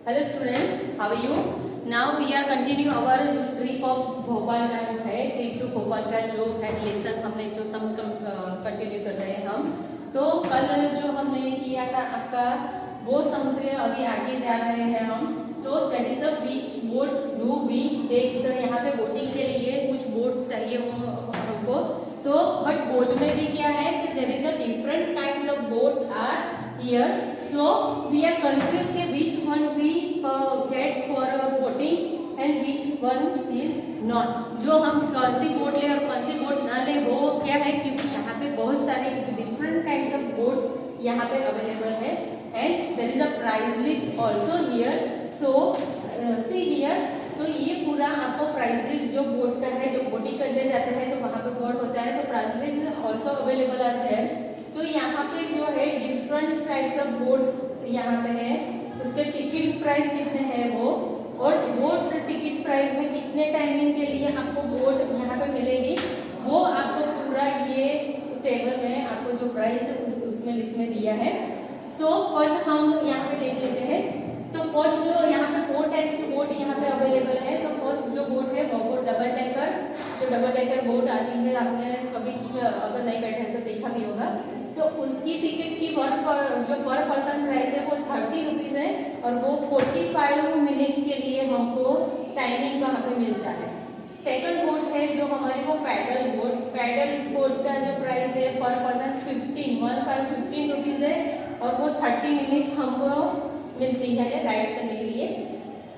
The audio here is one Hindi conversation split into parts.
Hello students, how are you? Now we are continue our trip of Bhopal का जो है ट्रिप टू भोपाल का जो है लेसन हमने जो सम्स कंटिन्यू कर रहे हैं हम। तो कल जो हमने किया था आपका वो सम्स से अभी आगे जा रहे हैं हम। तो that is the beach boat do we take. तो यहाँ पे बोटिंग के लिए कुछ बोट चाहिए हमको। तो बट बोट में भी क्या है कि there is a different kinds of boats are here, so we are confused कि which one we get for boating and which one is not। जो हम कौन सी बोट ले और कौन सी बोट ना ले वो क्या है, क्योंकि यहाँ पे बहुत सारे डिफरेंट काइंड्स ऑफ बोट्स यहाँ पे अवेलेबल है and there is a price list also here. So see here, तो ये पूरा आपको प्राइस लिस्ट जो बोट का है, जो बोटिंग करने जाते हैं तो वहाँ पे बोट होता है, तो price list also available are there. तो यहाँ पे जो है डिफरेंट टाइप्स ऑफ बोट्स यहाँ पे है, उसके टिकट प्राइस कितने हैं वो, और बोट टिकट प्राइस में कितने टाइमिंग के लिए आपको बोट यहाँ पे मिलेगी वो आपको पूरा ये टेबल में आपको जो प्राइस उसमें लिस्ट में दिया है। सो फर्स्ट हम यहाँ पे देख लेते हैं। तो फर्स्ट जो यहाँ पे 4 टाइप्स की बोट यहाँ पे अवेलेबल है। तो फर्स्ट जो बोट है वो डबल डेकर, जो डबल डेकर बोट आती है, आपने कभी अगर नहीं बैठे तो देखा भी होगा। तो उसकी टिकट की जो पर पर्सन प्राइस है वो 30 रुपीज है और वो 45 मिनट्स के लिए हमको टाइमिंग वहाँ पे मिलता है। सेकंड बोट है जो हमारे वो पैडल बोट। पैडल बोट का जो प्राइस है पर पर्सन 15 रुपीज है और वो 30 मिनट्स हमको मिलती है राइड करने के लिए।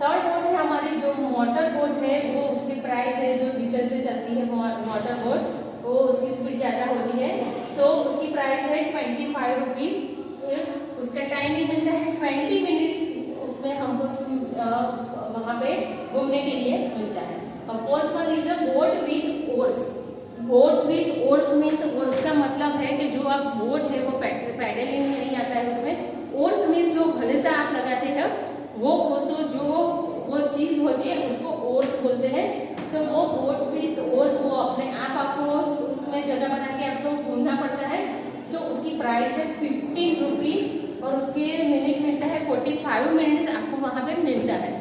थर्ड बोट है हमारी जो मोटर बोट है, वो उसकी प्राइस है जो डीजल से चलती है मोटर बोट, वो उसकी स्पीड ज़्यादा होती है। सो उसकी प्राइस है 25 रुपीज। उसका टाइमिंग मिलता है 20 मिनट्स, उसमें हमको वहाँ पे घूमने के लिए मिलता है। और fourth one is a boat with ores. Boat with ores means, ores का मतलब है कि जो आप बोट है वो पैडलिंग नहीं आता है उसमें। ओर्स मीन्स जो घड़े से आप लगाते हैं वो जो चीज होती है उसको ओर्स बोलते हैं। तो वो बोट विथ ओर्स वो अपने आप आपको उसमें जगह बना के आपको घूमना पड़ता है। तो उसकी प्राइस है 15 रुपीज और उसके मिनट मिलता है 45 मिनट्स आपको वहाँ पे मिलता है।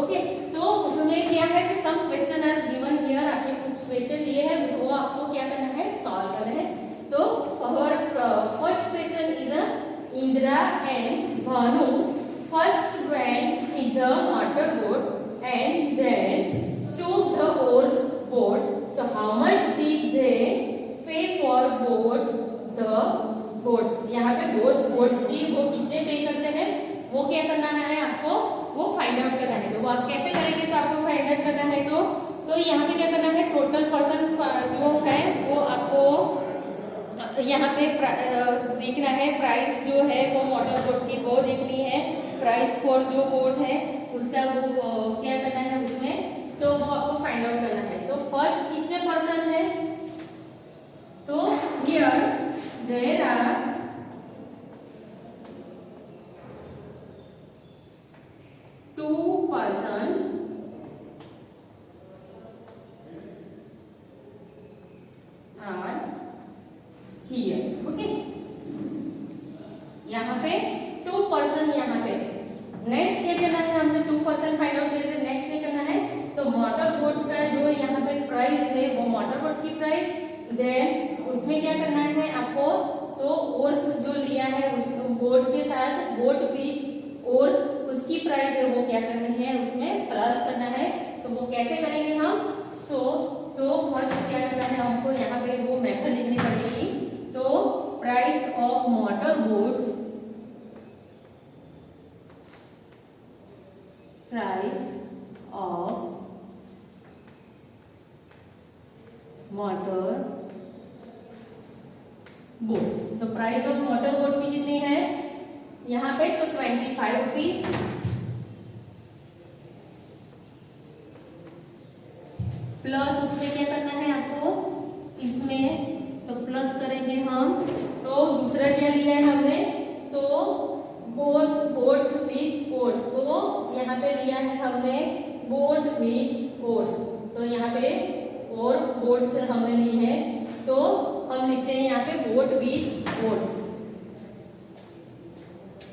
ओके, तो उसमें क्या है कि some question are given here, आपको कुछ क्वेश्चन दिए हैं तो वो आपको क्या करना है, सॉल्व करना है। तो our first question is a Indira and Bhanu first went in the motor boat and then took the oars boat. So how much did they pay for both the boats? यहाँ पे boats की वो कितने पे करते हैं वो क्या करना है आपको, वो फाइंड आउट करना है। तो वो आप कैसे करेंगे, तो आपको फाइंड आउट करना है तो यहाँ पे क्या करना है, टोटल पर्सन जो है वो आपको यहाँ पे देखना है। प्राइस जो है वो मोटर बोट की वो देखनी है, प्राइस फॉर जो बोट है उसका वो क्या करना है उसमें, तो वो आपको फाइंड आउट करना है। तो फर्स्ट कितने पर्सन है, तो here there are 2 person are here. Okay, यहाँ पे 2 पर्सन यहाँ पे। नेक्स्ट क्या करना है, हमने 2 पर्सन फाइंड आउट करके नेक्स्ट क्या करना है, तो मोटर बोट का जो यहाँ पे प्राइस है वो मोटर बोट की प्राइस, देन उसमें क्या करना है आपको, तो ओर्स जो लिया है उस बोट के साथ बोट विथ ओर्स उसकी प्राइस है वो क्या करनी है उसमें प्लस करना है। तो वो कैसे करेंगे हम, तो फर्स्ट क्या करना है हमको यहाँ पे वो मेथड लिखनी पड़ेगी। तो price of motor boats, price of motor boat. तो प्राइस ऑफ मोटर बोट की कितनी है यहाँ पे, तो 25 रुपीज प्लस उसमें क्या करना है आपको इसमें, तो प्लस करेंगे हम। तो दूसरा क्या लिया है हमने, तो बोट बोट्स विथ ओर्स, तो यहाँ पे लिया है हमने बोट विथ ओर्स। तो यहाँ पे और बोट्स हमने ली है, तो हम लिखते हैं यहाँ पे boat with ores,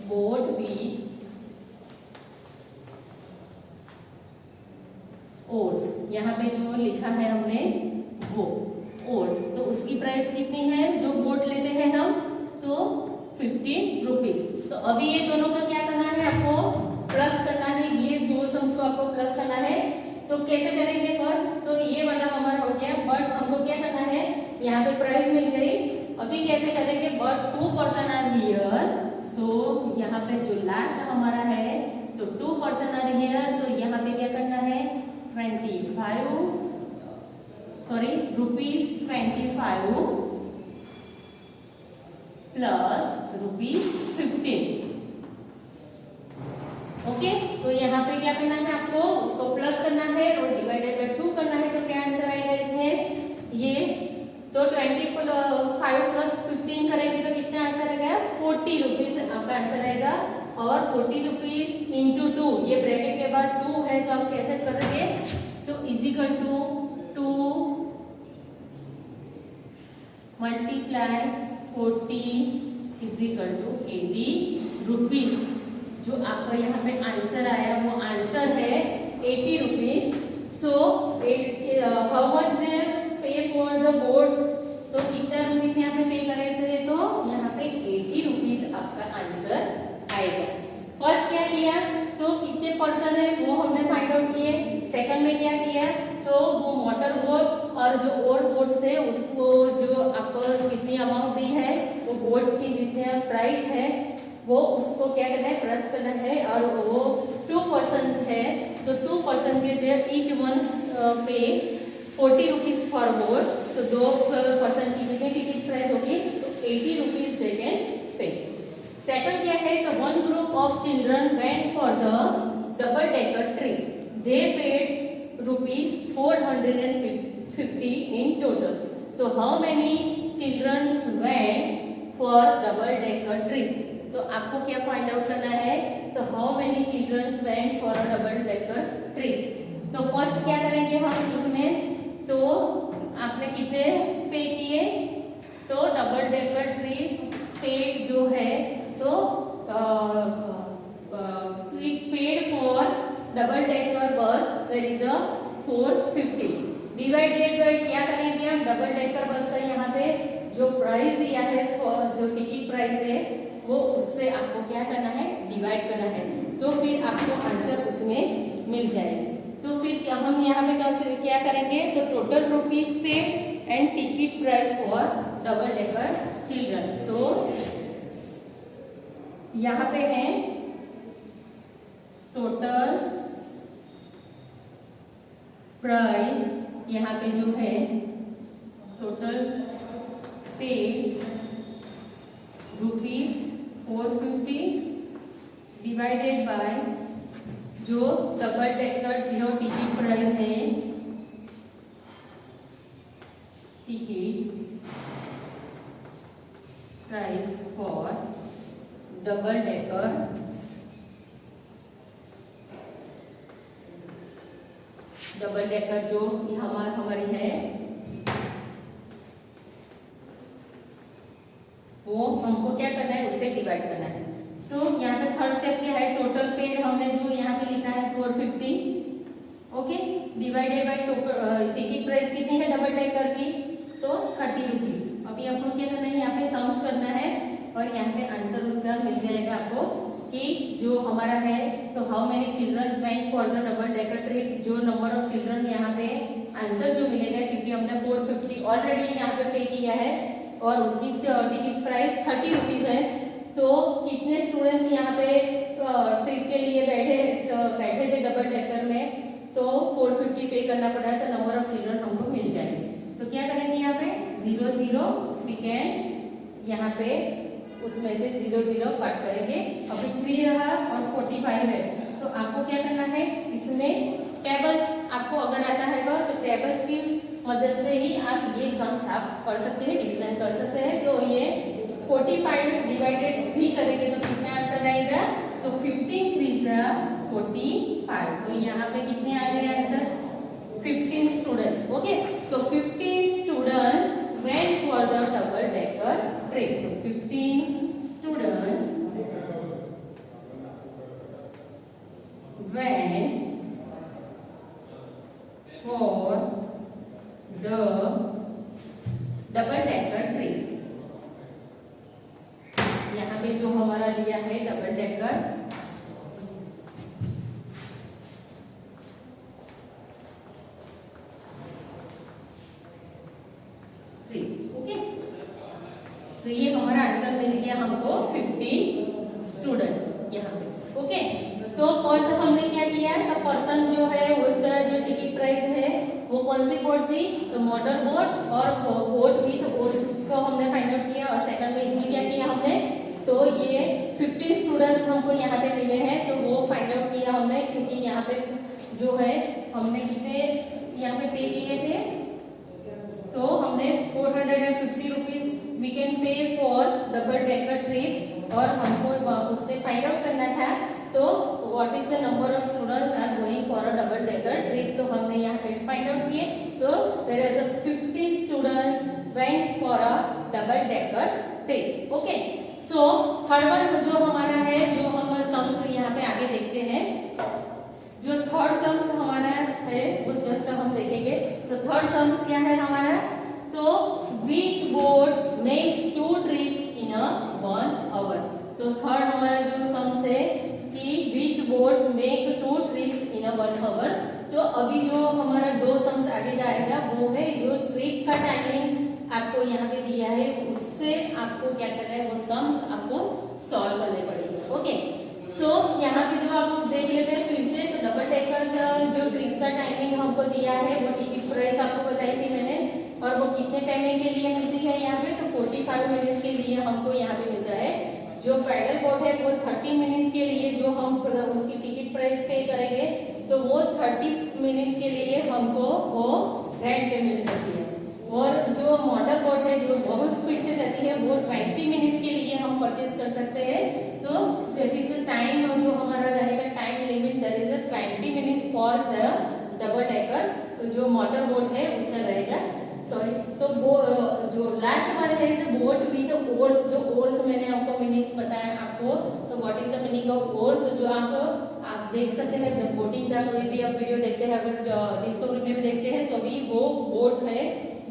boat with ores, यहाँ पे जो लिखा है हमने वो ओर्स, तो उसकी प्राइस कितनी है जो बोट लेते हैं हम, तो 15 रुपीज। तो अभी ये दोनों का क्या करना है, आपको प्लस करना है, ये दो सम्स को आपको प्लस करना है। तो कैसे करेंगे फर्स्ट, तो ये वाला हमारा हो गया, बट हमको क्या करना है, यहाँ पे प्राइस मिल गई। अभी कैसे करेंगे, बट 2 पर्सन आर हियर, सो यहाँ पे जो लास्ट हमारा है तो 2 पर्सन आर हियर, तो यहाँ पे क्या करना है, 25 रुपीज 25 प्लस रुपीज 15। ओके, तो यहाँ पे क्या करना है, आपको उसको प्लस करना है और डिवाइडेड बाय 2 करना है। तो क्या आंसर आएगा इसमें, ये तो 25 प्लस 15 करेंगे तो कितना आंसर आएगा, 40 रुपीज आपका आंसर आएगा। और 40 रुपीज इंटू 2, ये ब्रैकेट के बाद 2 है तो आप कैसे करेंगे, तो is equal to 2 multiply 40 is equal to 80 rupees. जो आपका यहाँ पे आंसर आया वो आंसर है 80 rupees. So how much they पे फॉर द बोर्ड्स, तो कितना रुपीज यहाँ पे पे करे थे, तो यहाँ पे 80 रुपीज आपका आंसर आएगा। फर्स्ट क्या किया, तो कितने पर्सन है वो हमने फाइंड आउट किए। सेकंड में क्या किया, तो वो मोटर बोट और जो और बोट्स है उसको जो आपको कितनी अमाउंट दी है, वो बोट्स की जितने प्राइस है वो उसको क्या करना है, प्लस करना है। और वो 2 पर्सन है तो 2 पर्सन के जो ईच वन पे 40 रुपीज फॉर बोट, तो 2 पर्सन की कितनी टिकट प्राइस होगी, तो 80 rupees they can pay. Second क्या है, तो 1 group of children went for the double decker trip, they paid rupees 450 in total. तो how many childrens went for double decker trip, तो आपको क्या फाइंड आउट करना है, तो how many childrens went for a double decker trip. तो फर्स्ट क्या करेंगे हम इसमें, तो आपने कितने पे किए, तो डबल डेकर ट्रिप पे जो है, तो paid for double decker bus there is a 450 divided by क्या करेंगे हम, डबल डेकर बस का यहाँ पे जो प्राइस दिया है, जो टिकट प्राइस है वो उससे आपको क्या करना है, डिवाइड करना है, तो फिर आपको आंसर उसमें मिल जाएगा। तो फिर हम यहाँ पे क्या करेंगे, तो टोटल रुपीज पे and ticket price for double decker children. तो यहाँ पे है टोटल प्राइस, यहाँ पे जो है total pay rupees 450 divided bye जो डबल डेकर जो टिकट प्राइस है, ticket price for double decker जो हमारी है वो हमको क्या करना है, उससे डिवाइड करना है। सो यहाँ पे थर्ड स्टेप क्या है, टोटल पेड हमने जो यहाँ पे लिखा है 450, okay, divided by ticket price कितनी है डबल डेकर की, तो 30 रुपीज। अभी आपको क्या करना है, यहाँ पे सम्स करना है और यहाँ पे आंसर उसका मिल जाएगा आपको कि जो हमारा है, तो how many childrens went for the double decker trip, जो नंबर ऑफ चिल्ड्रन यहाँ पे आंसर जो मिलेगा, क्योंकि हमने 450 ऑलरेडी यहाँ पे पे किया है और उसकी टिकट प्राइस 30 रुपीज है। तो कितने स्टूडेंट्स यहाँ पे ट्रिप के लिए बैठे थे डबल डेकर में, तो 450 पे करना पड़ा है, तो नंबर ऑफ चिल्ड्रन हमको मिल जाएंगे। तो क्या करेंगे, यहाँ पे 0 0 वी कैन यहाँ पे उसमें से 0 0 कट करेंगे। अभी 3 रहा और 45 है, तो आपको क्या करना है, इसमें टेबल्स आपको अगर आता है तो टेबल्स की मदद से ही आप ये सम्स आप कर सकते हैं, डिवीजन कर सकते हैं। तो ये 45 डिवाइडेड 3 करेंगे तो कितना आंसर आएगा, तो 15 3 45। तो यहाँ पे कितने आ गए आंसर, 15 स्टूडेंट्स, ओके। तो 15 students went for the double decker trip, तो 15 students went for the double decker trip। यहाँ पे जो हमारा लिया है डबल डेकर ट्रिप। ओके, तो ये हमारा आंसर मिल गया हमको 50 स्टूडेंट्स यहाँ पे। ओके, सो फर्स्ट हमने क्या किया, तो पर्सन जो है उसका जो टिकट प्राइस है वो कौन सी बोट थी, तो मोटर बोट और बोट विथ ओर्स को हमने फाइंड आउट किया। और सेकंड में इसमें क्या किया हमने, तो ये 50 स्टूडेंट्स हमको यहाँ पे मिले हैं, तो वो फाइंड आउट किया हमने, क्योंकि यहाँ पे जो है हमने कितने यहाँ पे पे किए थे, तो हमने 450 rupees we can pay for double decker trip. और हमको उससे फाइंड आउट करना था, तो what is the number of students are going for a double decker trip, तो हमने यहाँ पे फाइंड आउट किए। तो there is a 50 students went for a double decker trip. Okay, so third one जो हमारा है, जो हम सम्स यहाँ पे आगे देखते हैं, जो थर्ड सम्स हमारा है वो जस्ट हम देखेंगे। तो थर्ड सम्स क्या है हमारा, तो which boat makes 2 trips in a 1 hour. तो थर्ड हमारा जो सम्स है कि which boat make 2 trips in a 1 hour. तो अभी जो हमारा 2 सम्स आगे जाएगा वो है जो ट्रिप का टाइमिंग आपको यहाँ पे दिया है, उससे आपको क्या करना है, वो सम्स आपको सॉल्व करने पड़ेंगे। ओके, सो यहाँ पे जो आप देख लेते हैं फिर से, तो डबल डेकर का जो ट्रिप का टाइमिंग हमको दिया है, वो टिकट प्राइस आपको बताई थी मैंने, और वो कितने टाइमिंग के लिए मिलती है यहाँ पे, तो 45 मिनट्स के लिए हमको यहाँ पे मिलता है। जो पैडल बोट है वो 30 मिनट्स के लिए जो हम उसकी टिकट प्राइस पे करेंगे, तो वो 30 मिनट्स के लिए हमको वो रेंट पे मिल सकती है। और जो मोटर बोट है जो बहुत स्पीड से चलती है, वो 20 मिनट्स के लिए हम परचेज कर सकते हैं। तो दैट इज द टाइम जो हमारा रहेगा, time limit that is 20 minutes for the double decker. तो जो मोटर बोट है उसका रहेगा, सॉरी, तो वो जो लास्ट हमारे है इसे बोट विद ओर्स। जो ओर्स मैंने आपको मीनिंग्स बताया आपको, तो what is the meaning of ores, जो आप देख सकते हैं जब बोटिंग का कोई भी आप वीडियो देखते हैं, अगर डिस्कवरी में भी देखते हैं, तो भी वो बोट है,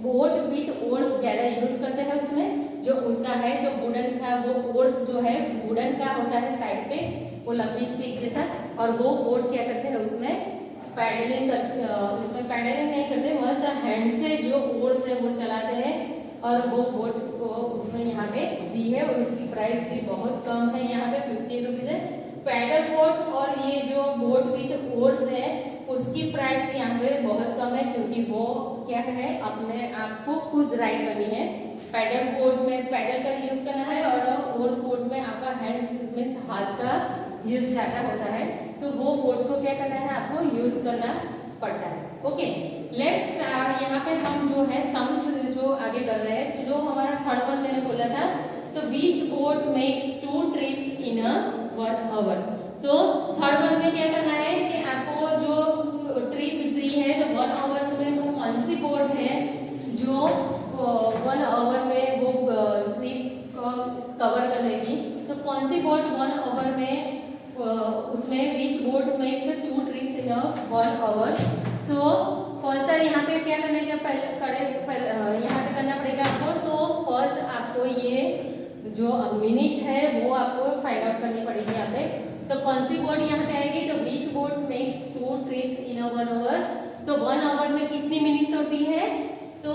बोट विथ ओर्स ज्यादा यूज करते हैं उसमें। जो उसका है जो वुडन का, वो ओर्स जो है वुडन का होता है साइड पे, वो लंबी स्टिक जैसा, और वो बोट क्या करते हैं उसमें पैडलिंग करते, उसमें पैडलिंग नहीं करते, बस हैंड से जो ओर्स है वो चलाते हैं। और वो बोट को उसमें यहाँ पे दी है, और इसकी प्राइस भी बहुत कम है, यहाँ पे 50 रुपीज है। पैडल बोट और ये जो बोट विथ ओर्स है उसकी प्राइस यहाँ पे बहुत कम है, क्योंकि वो क्या है अपने आप को खुद राइड करनी है। पैडल बोट में पैडल का यूज करना है, और ओर्स बोट में आपका हैंड्स मींस हाथ का यूज ज्यादा होता है, तो वो बोट को क्या करना है आपको यूज करना पड़ता है। ओके, लेट्स यहाँ पे हम जो है सम्स जो आगे कर रहे हैं, तो जो हमारा थर्ड वन मैंने बोला था, तो which boat makes 2 trips in a 1 hour. तो थर्ड वन में क्या करना है कि आपको जो ट्रिप दी है, तो 1 आवर्स में वो कौन सी बोट है जो 1 आवर में वो ट्रिप कवर कर लेगी, तो कौन सी बोट 1 आवर में, उसमें which boat makes 2 trips in a 1 hour. So कौन सा यहाँ पे क्या करने का पहले यहाँ पे करना पड़ेगा आपको, तो फर्स्ट आपको ये जो मिनट है वो आपको फाइंड आउट करनी पड़ेगी यहाँ पे। तो कौन सी बोट यहाँ पे आएगी, तो which boat makes 2 trips in a 1 hour. तो 1 आवर में कितनी मिनट्स होती है, तो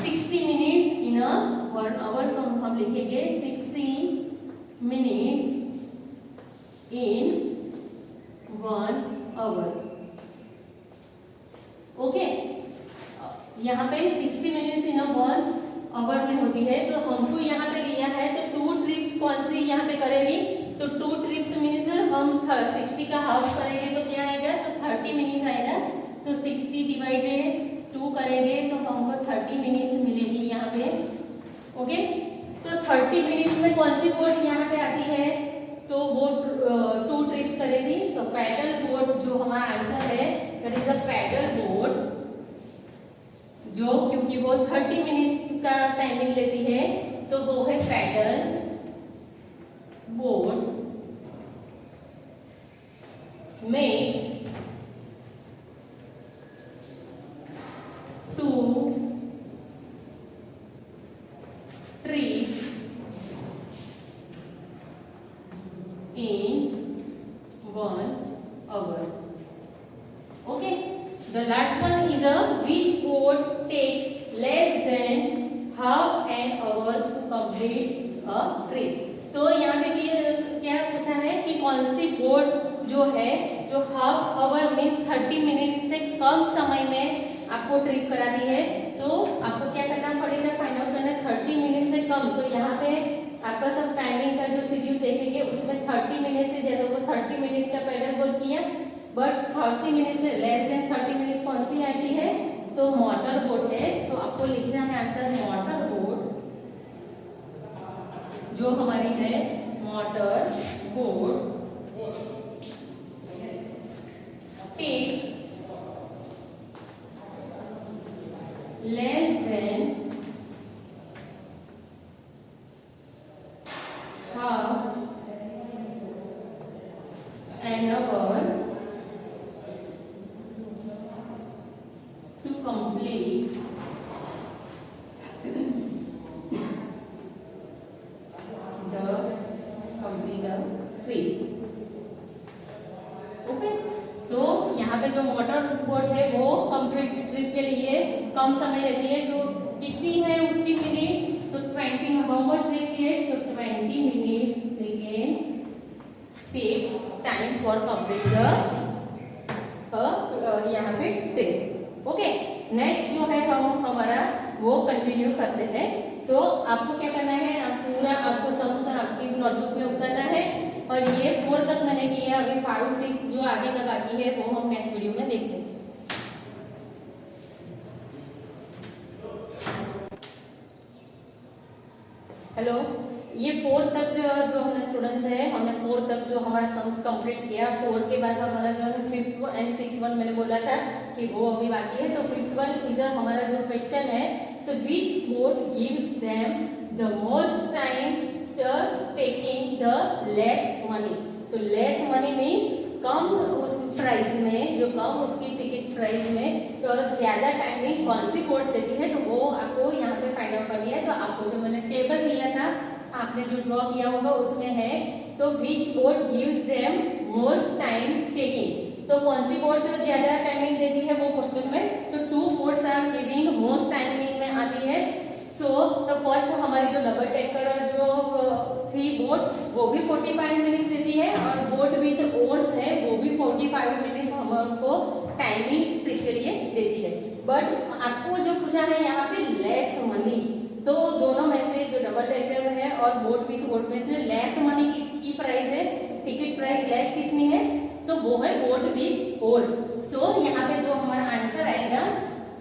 60 मिनट्स इन अ 1 आवर। सो हम लिखेंगे 60 मिनट्स इन 1 आवर। ओके, यहाँ पे 60 मिनट्स इन 1 आवर में होती है, तो हमको यहाँ पे दिया है, तो 2 ट्रिप्स कौन सी यहाँ पे करेगी, तो 2 ट्रिप्स मीन्स हम 60 का हाफ करेंगे तो क्या आएगा, तो 30 मिनट्स आएगा। तो 60 डिवाइडेड 2 करेंगे तो हमको 30 मिनट्स मिलेगी यहाँ पे। ओके, तो 30 मिनट्स में कौन सी बोट यहाँ पे आती है, तो वो 2 ट्रिप्स करेगी। तो पैडल बोट जो हमारा आंसर है, that is a paddle boat, जो क्योंकि वो 30 मिनट का टाइमिंग लेती है, तो वो है paddle boat makes is a which boat takes less than half an hours to complete a trip. तो यहाँ पे क्या पूछा है कि कौन सी बोट जो है जो हाफ आवर मीन्स 30 मिनट से कम समय में आपको ट्रिप कराती है। तो आपको क्या करना पड़ेगा, फाइंड आउट करना 30 मिनट से कम। तो यहाँ पे आपका सब टाइमिंग का जो शेड्यूल देखेंगे उसमें 30 मिनट से ज्यादा, वो 30 मिनट का पैडल बोट किया, बट 30 मिनट से लेस देन 30 मिनट कौन सी आती है, तो मोटर बोट है। तो आपको लिखना है आंसर मोटर बोट, जो हमारी है motor boat takes less than half an hour to complete the trip. Okay, तो यहाँ पे जो मोटर बोट है वो कंप्लीट ट्रिप के लिए कम समय लेती है। तो कितनी है उसकी मिनट, तो 20 हाउ मच देती है, तो 20 minutes they can take time for complete the यहाँ पे ट्रिप। ओके, नेक्स्ट जो है हम हमारा वो कंटिन्यू करते हैं। सो आपको क्या करना है, पूरा आपको समझ आपकी नोटबुक में उतारना है, और ये 4 तक मैंने किया, अभी 5, 6 जो आगे तक आती है वो हम नेक्स्ट वीडियो में देखते हैं। हेलो, ये 4 तक जो हमारे स्टूडेंट्स हैं, हमने 4 तक जो हमारा सम्स कंप्लीट किया। 4 के बाद हमारा जो है 5th एंड 6th वन मैंने बोला था कि वो अभी बाकी है। तो 5th वन इज हमारा जो क्वेश्चन है, तो which boat gives them the most time taking the less money. तो लेस मनी मीन्स कम उस प्राइस में, जो कम उसकी टिकट प्राइस में तो ज्यादा टाइमिंग कौन सी बोट देती है, तो वो आपको यहाँ पे फाइंड आउट करनी है। तो आपको जो मैंने टेबल दिया था, आपने जो ड्रॉ किया होगा उसमें है, तो which boat gives them most time taking. तो कौन सी बोट ज्यादा टाइमिंग देती है वो क्वेश्चन में, तो 2 boats are giving most timing में आती है। सो तो फर्स्ट हमारी जो डबल डेकर जो 3 बोट वो भी 45 मिनट्स देती है, और बोट विथ ओर्स है वो भी 45 मिनट्स हमको टाइमिंग ट्रिप के लिए देती है। बट आपको जो पूछा है यहाँ पे लेस मनी, तो दोनों में से जो डबल डेकर है और बोट विथ ओर्स में से लेस मनी किसकी प्राइस है, टिकट प्राइस लेस कितनी है, तो वो है बोट विथ ओर्स। सो यहाँ पे जो हमारा आंसर आएगा,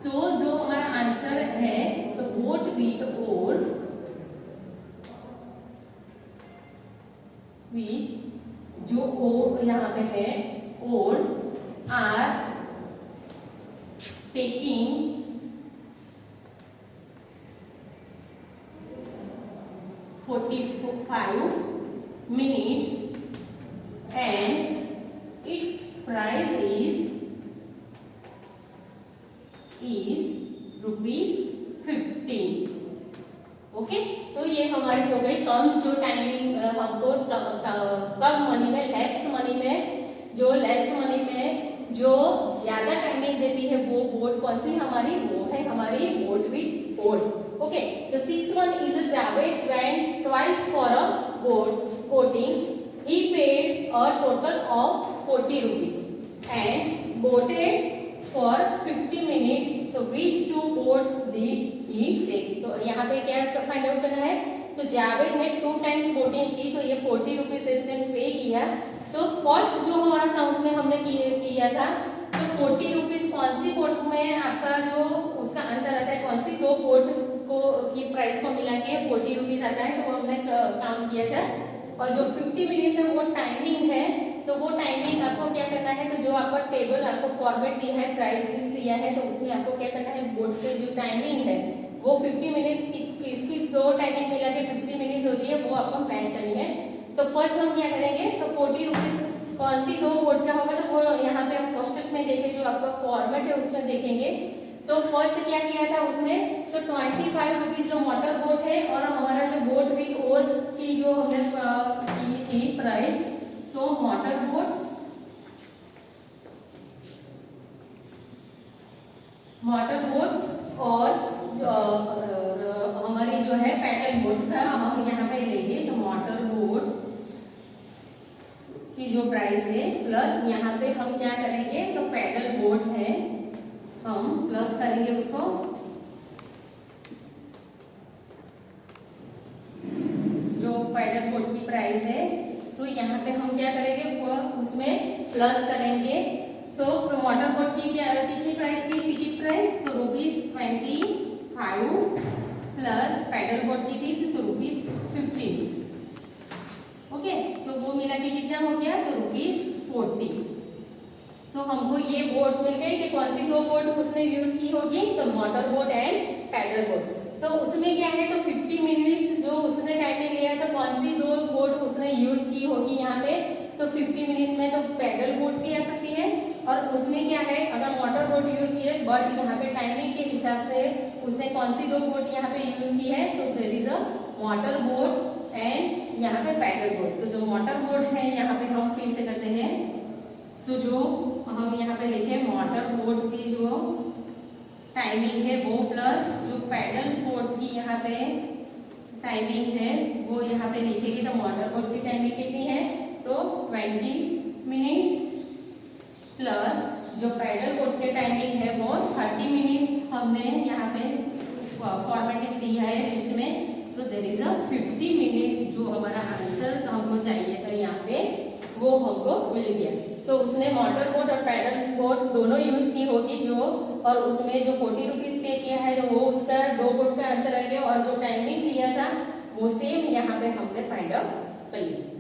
तो जो हमारा आंसर है तो बोट विथ ओर्स जो यहाँ पे है oars are taking 45 minutes and its price is ₹15। Okay, तो ये हमारी हो गई कम जो टाइमिंग हमको कम मनी में, लेस मनी में, जो लेस मनी में जो ज्यादा टाइमिंग देती है वो बोट कौन सी हमारी, वो है हमारी boat with ores. Okay, the 6th one is Javed went twice for a boating. He paid a total of 40 rupees and boated for 50 minutes. तो which 2 boats did he take? तो यहाँ पे क्या फाइंड आउट करना है, तो जावेद ने 2 टाइम्स बोटिंग की, तो ये 40 रुपीज इसने पे किया। तो फर्स्ट जो हमारा साउंड में हमने किया था, तो 40 रुपीज कौन सी बोट में आपका जो उसका आंसर आता है, कौन सी 2 बोट को की प्राइस को मिला के 40 रुपीज आता है, तो वो हमने काम किया था। और जो 50 मिनट है वो टाइमिंग है, तो वो टाइमिंग आपको क्या करना है, तो जो आपका टेबल आपको फॉर्मेट दिया है, प्राइस लिस्ट दिया है, तो उसमें आपको क्या करना है, बोट के जो टाइमिंग है वो 50 मिनट्स की, इसकी 2 टाइमिंग मिला के 50 मिनट्स होती है, वो आपको मैच करनी है। तो फर्स्ट हम क्या करेंगे, तो 40 रुपीज कौन सी 2 बोट का होगा, तो वो यहाँ पे हम कोष्टक में देखें, जो आपका फॉर्मेट है उसमें देखेंगे। तो फर्स्ट क्या किया था उसमें, तो 25 रुपीज जो मोटर बोट है, और हमारा जो बोट विथ ओर्स की जो हमने की थी प्राइस, तो मोटर बोट मोटर बोट और हमारी जो है पैडल बोट का हम यहाँ पे लेंगे। तो मोटर बोट की जो प्राइस है प्लस यहाँ पे हम क्या करेंगे, तो पैडल बोट है हम प्लस करेंगे उसको, जो पैडल बोट की प्राइस है तो यहाँ पे हम क्या करेंगे, वो उसमें प्लस करेंगे। तो मोटर बोट की क्या कितनी प्राइस थी, टिकट प्राइस, तो ₹25 प्लस पैडल बोट की थी तो ₹15। ओके, तो वो मिला के कितना हो गया, तो ₹40। तो हमको ये बोट मिल गई कि कौन सी दो बोट उसने यूज की होगी, तो motor boat and paddle boat. तो उसमें क्या है, तो 50 मिनट्स जो उसने टाइम लिया है, तो कौन सी दो बोट उसने यूज की होगी यहाँ पे, तो 50 मिनट्स में तो पैडल बोट की आ सकती है। और उसमें क्या है, अगर मोटर बोट यूज की है बट यहाँ पे टाइमिंग के हिसाब से उसने कौन सी दो बोट यहाँ पे यूज की है, तो there is a motor boat and यहाँ पे पैडल बोट। तो जो मोटर बोट है यहाँ पे हम फिर से करते हैं, तो जो हम यहाँ पे लिखे मोटर बोट की जो टाइमिंग है वो प्लस जो पैडल बोट की यहाँ पे टाइमिंग है वो यहाँ पे लिखेगी। तो मोटर बोट की टाइमिंग कितनी है, तो 20 मिनट्स प्लस जो पैडल बोट के टाइमिंग है वो 30 मिनट्स हमने यहाँ पे फॉर्मेटिंग दिया है लिस्ट में। तो देयर इज अ 50 मिनट्स जो हमारा आंसर हमको चाहिए था यहाँ पे वो हमको मिल गया। तो उसने मोटर बोट और पैडल बोट दोनों यूज की होगी जो, और उसमें जो 40 रुपीज पे किया है तो वो उसका दो बोट का आंसर आ गया, और जो टाइमिंग दिया था वो सेम यहाँ पे हमने फाइंड आउट कर लिया।